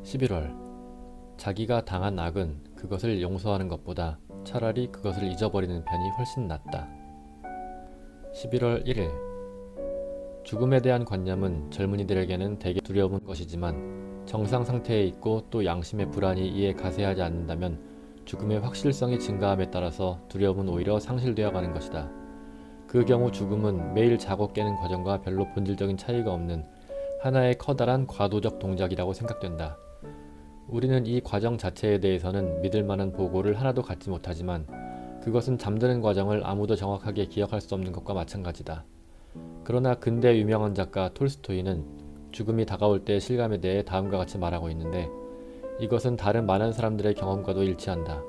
11월. 자기가 당한 악은 그것을 용서하는 것보다 차라리 그것을 잊어버리는 편이 훨씬 낫다. 11월 1일. 죽음에 대한 관념은 젊은이들에게는 대개 두려운 것이지만 정상 상태에 있고 또 양심의 불안이 이에 가세하지 않는다면 죽음의 확실성이 증가함에 따라서 두려움은 오히려 상실되어 가는 것이다. 그 경우 죽음은 매일 자고 깨는 과정과 별로 본질적인 차이가 없는 하나의 커다란 과도적 동작이라고 생각된다. 우리는 이 과정 자체에 대해서는 믿을 만한 보고를 하나도 갖지 못하지만 그것은 잠드는 과정을 아무도 정확하게 기억할 수 없는 것과 마찬가지다. 그러나 근대 유명한 작가 톨스토이는 죽음이 다가올 때의 실감에 대해 다음과 같이 말하고 있는데 이것은 다른 많은 사람들의 경험과도 일치한다.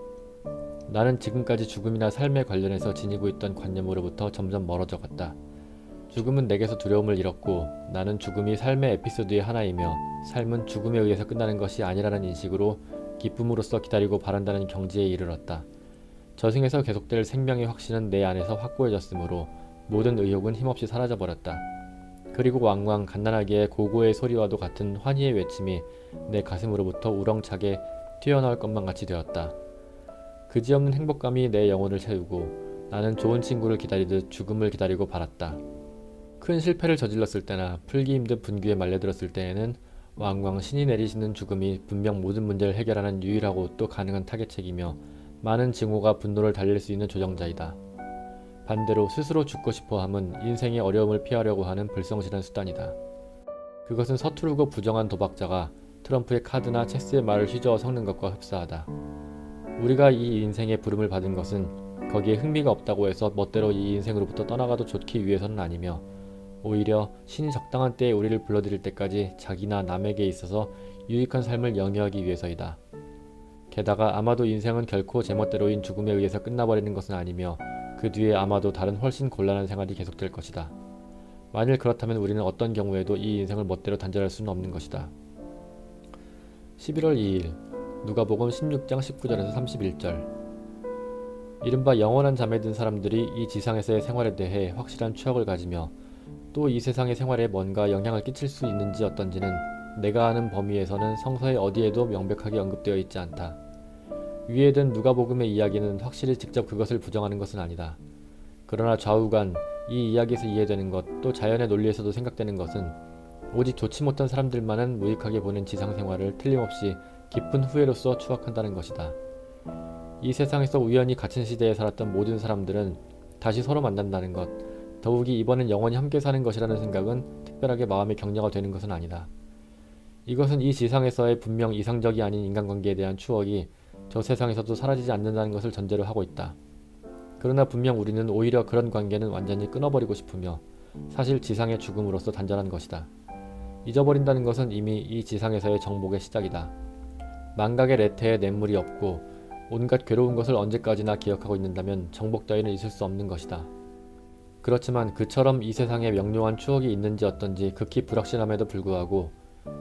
나는 지금까지 죽음이나 삶에 관련해서 지니고 있던 관념으로부터 점점 멀어져 갔다. 죽음은 내게서 두려움을 잃었고 나는 죽음이 삶의 에피소드의 하나이며 삶은 죽음에 의해서 끝나는 것이 아니라는 인식으로 기쁨으로써 기다리고 바란다는 경지에 이르렀다. 저승에서 계속될 생명의 확신은 내 안에서 확고해졌으므로 모든 의욕은 힘없이 사라져버렸다. 그리고 왕왕 갓난아기의 고고의 소리와도 같은 환희의 외침이 내 가슴으로부터 우렁차게 튀어나올 것만 같이 되었다. 그지없는 행복감이 내 영혼을 채우고 나는 좋은 친구를 기다리듯 죽음을 기다리고 바랐다. 큰 실패를 저질렀을 때나 풀기 힘든 분규에 말려들었을 때에는 왕왕 신이 내리시는 죽음이 분명 모든 문제를 해결하는 유일하고 또 가능한 타겟책이며 많은 증오가 분노를 달랠 수 있는 조정자이다. 반대로 스스로 죽고 싶어함은 인생의 어려움을 피하려고 하는 불성실한 수단이다. 그것은 서투르고 부정한 도박자가 트럼프의 카드나 체스의 말을 휘저어 섞는 것과 흡사하다. 우리가 이 인생의 부름을 받은 것은 거기에 흥미가 없다고 해서 멋대로 이 인생으로부터 떠나가도 좋기 위해서는 아니며 오히려 신이 적당한 때에 우리를 불러들일 때까지 자기나 남에게 있어서 유익한 삶을 영위하기 위해서이다. 게다가 아마도 인생은 결코 제멋대로인 죽음에 의해서 끝나버리는 것은 아니며 그 뒤에 아마도 다른 훨씬 곤란한 생활이 계속될 것이다. 만일 그렇다면 우리는 어떤 경우에도 이 인생을 멋대로 단절할 수는 없는 것이다. 11월 2일 누가복음 16장 19절에서 31절. 이른바 영원한 잠에 든 사람들이 이 지상에서의 생활에 대해 확실한 추억을 가지며 또 이 세상의 생활에 뭔가 영향을 끼칠 수 있는지 어떤지는 내가 아는 범위에서는 성서의 어디에도 명백하게 언급되어 있지 않다. 위에 든 누가복음의 이야기는 확실히 직접 그것을 부정하는 것은 아니다. 그러나 좌우간 이 이야기에서 이해되는 것 또 자연의 논리에서도 생각되는 것은 오직 좋지 못한 사람들만은 무익하게 보는 지상생활을 틀림없이 깊은 후회로서 추억한다는 것이다. 이 세상에서 우연히 같은 시대에 살았던 모든 사람들은 다시 서로 만난다는 것, 더욱이 이번엔 영원히 함께 사는 것이라는 생각은 특별하게 마음의 격려가 되는 것은 아니다. 이것은 이 지상에서의 분명 이상적이 아닌 인간관계에 대한 추억이 저 세상에서도 사라지지 않는다는 것을 전제로 하고 있다. 그러나 분명 우리는 오히려 그런 관계는 완전히 끊어버리고 싶으며 사실 지상의 죽음으로서 단절한 것이다. 잊어버린다는 것은 이미 이 지상에서의 정복의 시작이다. 망각의 레태에 냇물이 없고 온갖 괴로운 것을 언제까지나 기억하고 있는다면 정복 따위는 있을 수 없는 것이다. 그렇지만 그처럼 이 세상에 명료한 추억이 있는지 어떤지 극히 불확실함에도 불구하고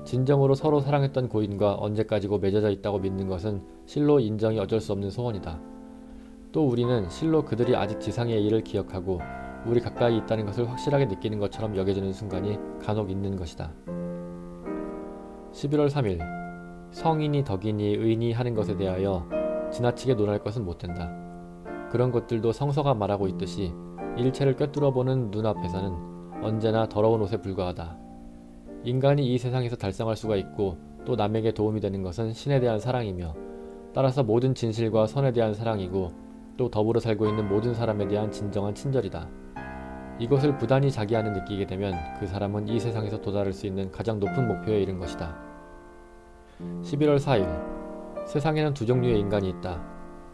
진정으로 서로 사랑했던 고인과 언제까지고 맺어져 있다고 믿는 것은 실로 인정이 어쩔 수 없는 소원이다. 또 우리는 실로 그들이 아직 지상의 일을 기억하고 우리 가까이 있다는 것을 확실하게 느끼는 것처럼 여겨지는 순간이 간혹 있는 것이다. 11월 3일 성인이 덕이니 의인이 하는 것에 대하여 지나치게 논할 것은 못된다. 그런 것들도 성서가 말하고 있듯이 일체를 꿰뚫어보는 눈앞에서는 언제나 더러운 옷에 불과하다. 인간이 이 세상에서 달성할 수가 있고 또 남에게 도움이 되는 것은 신에 대한 사랑이며 따라서 모든 진실과 선에 대한 사랑이고 또 더불어 살고 있는 모든 사람에 대한 진정한 친절이다. 이것을 부단히 자기 안에 느끼게 되면 그 사람은 이 세상에서 도달할 수 있는 가장 높은 목표에 이른 것이다. 11월 4일 세상에는 두 종류의 인간이 있다.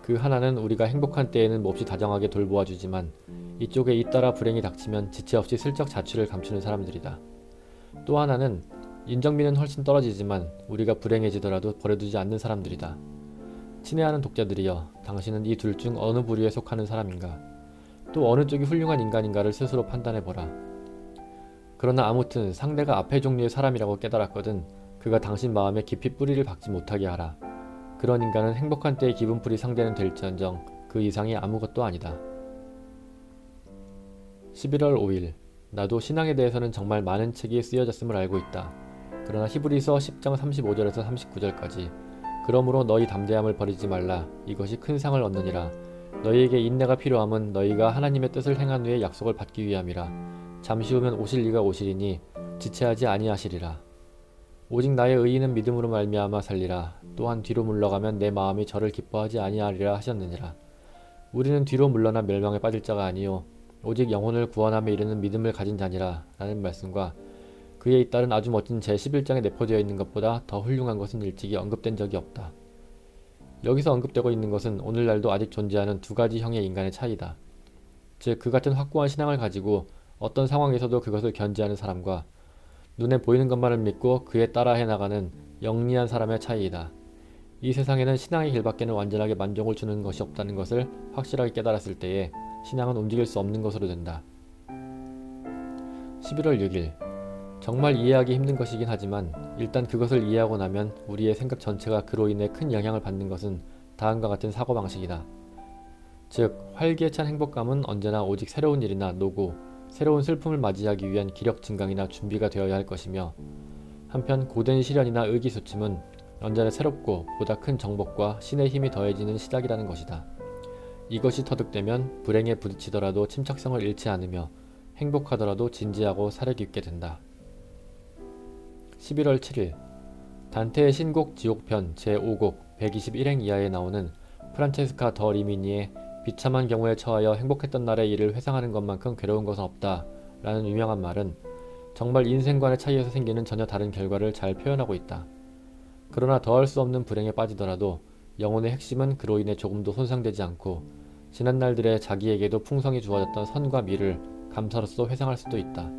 그 하나는 우리가 행복한 때에는 몹시 다정하게 돌보아 주지만 이쪽에 잇따라 불행이 닥치면 지체 없이 슬쩍 자취를 감추는 사람들이다. 또 하나는 인정미는 훨씬 떨어지지만 우리가 불행해지더라도 버려두지 않는 사람들이다. 친애하는 독자들이여, 당신은 이 둘 중 어느 부류에 속하는 사람인가? 또 어느 쪽이 훌륭한 인간인가를 스스로 판단해보라. 그러나 아무튼 상대가 앞의 종류의 사람이라고 깨달았거든 그가 당신 마음에 깊이 뿌리를 박지 못하게 하라. 그런 인간은 행복한 때의 기분풀이 상대는 될지언정 그 이상이 아무것도 아니다. 11월 5일 나도 신앙에 대해서는 정말 많은 책이 쓰여졌음을 알고 있다. 그러나 히브리서 10장 35절에서 39절까지 그러므로 너희 담대함을 버리지 말라. 이것이 큰 상을 얻느니라. 너희에게 인내가 필요함은 너희가 하나님의 뜻을 행한 후에 약속을 받기 위함이라. 잠시 후면 오실 이가 오시리니 지체하지 아니하시리라. 오직 나의 의인은 믿음으로 말미암아 살리라. 또한 뒤로 물러가면 내 마음이 저를 기뻐하지 아니하리라 하셨느니라. 우리는 뒤로 물러나 멸망에 빠질 자가 아니요 오직 영혼을 구원함에 이르는 믿음을 가진 자니라 라는 말씀과 그에 잇따른 아주 멋진 제11장에 내포되어 있는 것보다 더 훌륭한 것은 일찍이 언급된 적이 없다. 여기서 언급되고 있는 것은 오늘날도 아직 존재하는 두 가지 형의 인간의 차이다. 즉 그 같은 확고한 신앙을 가지고 어떤 상황에서도 그것을 견지하는 사람과 눈에 보이는 것만을 믿고 그에 따라 해나가는 영리한 사람의 차이이다. 이 세상에는 신앙의 길밖에는 완전하게 만족을 주는 것이 없다는 것을 확실하게 깨달았을 때에 신앙은 움직일 수 없는 것으로 된다. 11월 6일 정말 이해하기 힘든 것이긴 하지만 일단 그것을 이해하고 나면 우리의 생각 전체가 그로 인해 큰 영향을 받는 것은 다음과 같은 사고방식이다. 즉 활기찬 행복감은 언제나 오직 새로운 일이나 노고, 새로운 슬픔을 맞이하기 위한 기력 증강이나 준비가 되어야 할 것이며 한편 고된 시련이나 의기소침은 언제나 새롭고 보다 큰 정복과 신의 힘이 더해지는 시작이라는 것이다. 이것이 터득되면 불행에 부딪히더라도 침착성을 잃지 않으며 행복하더라도 진지하고 사려 깊게 된다. 11월 7일 단테의 신곡 지옥편 제5곡 121행 이하에 나오는 프란체스카 더 리미니의 비참한 경우에 처하여 행복했던 날의 일을 회상하는 것만큼 괴로운 것은 없다 라는 유명한 말은 정말 인생관의 차이에서 생기는 전혀 다른 결과를 잘 표현하고 있다. 그러나 더할 수 없는 불행에 빠지더라도 영혼의 핵심은 그로 인해 조금도 손상되지 않고 지난날들의 자기에게도 풍성히 주어졌던 선과 미를 감사로서 회상할 수도 있다.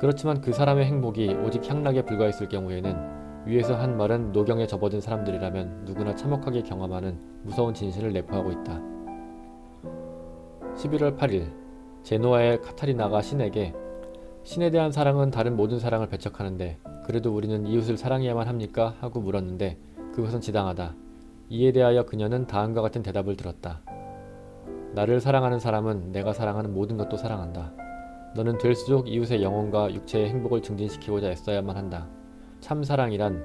그렇지만 그 사람의 행복이 오직 향락에 불과했을 경우에는 위에서 한 말은 노경에 접어든 사람들이라면 누구나 참혹하게 경험하는 무서운 진실을 내포하고 있다. 11월 8일 제노아의 카타리나가 신에게 신에 대한 사랑은 다른 모든 사랑을 배척하는데 그래도 우리는 이웃을 사랑해야만 합니까? 하고 물었는데 그것은 지당하다. 이에 대하여 그녀는 다음과 같은 대답을 들었다. 나를 사랑하는 사람은 내가 사랑하는 모든 것도 사랑한다. 너는 될수록 이웃의 영혼과 육체의 행복을 증진시키고자 애써야만 한다. 참 사랑이란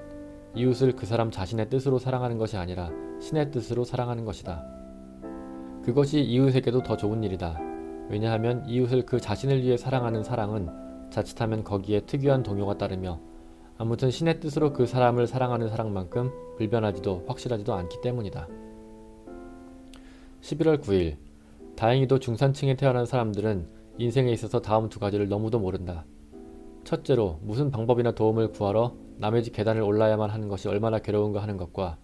이웃을 그 사람 자신의 뜻으로 사랑하는 것이 아니라 신의 뜻으로 사랑하는 것이다. 그것이 이웃에게도 더 좋은 일이다. 왜냐하면 이웃을 그 자신을 위해 사랑하는 사랑은 자칫하면 거기에 특유한 동요가 따르며 아무튼 신의 뜻으로 그 사람을 사랑하는 사랑만큼 불변하지도 확실하지도 않기 때문이다. 11월 9일 다행히도 중산층에 태어난 사람들은 인생에 있어서 다음 두 가지를 너무도 모른다. 첫째로 무슨 방법이나 도움을 구하러 남의 집 계단을 올라야만 하는 것이 얼마나 괴로운가 하는 것과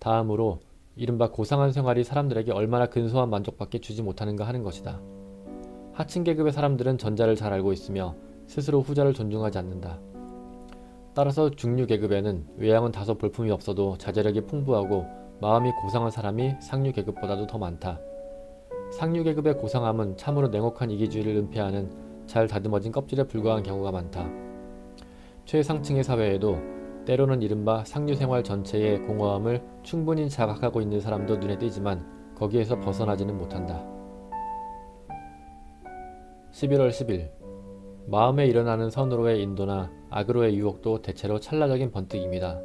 다음으로 이른바 고상한 생활이 사람들에게 얼마나 근소한 만족밖에 주지 못하는가 하는 것이다. 하층 계급의 사람들은 전자를 잘 알고 있으며 스스로 후자를 존중하지 않는다. 따라서 중류 계급에는 외양은 다소 볼품이 없어도 자제력이 풍부하고 마음이 고상한 사람이 상류 계급보다도 더 많다. 상류 계급의 고상함은 참으로 냉혹한 이기주의를 은폐하는 잘 다듬어진 껍질에 불과한 경우가 많다. 최상층의 사회에도 때로는 이른바 상류 생활 전체의 공허함을 충분히 자각하고 있는 사람도 눈에 띄지만 거기에서 벗어나지는 못한다. 11월 10일 마음에 일어나는 선으로의 인도나 악으로의 유혹도 대체로 찰나적인 번뜩입니다.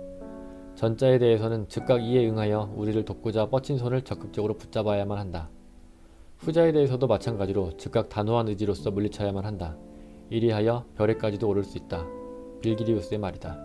전자에 대해서는 즉각 이에 응하여 우리를 돕고자 뻗친 손을 적극적으로 붙잡아야만 한다. 후자에 대해서도 마찬가지로 즉각 단호한 의지로서 물리쳐야만 한다. 이리하여 별에까지도 오를 수 있다. 빌기리우스의 말이다.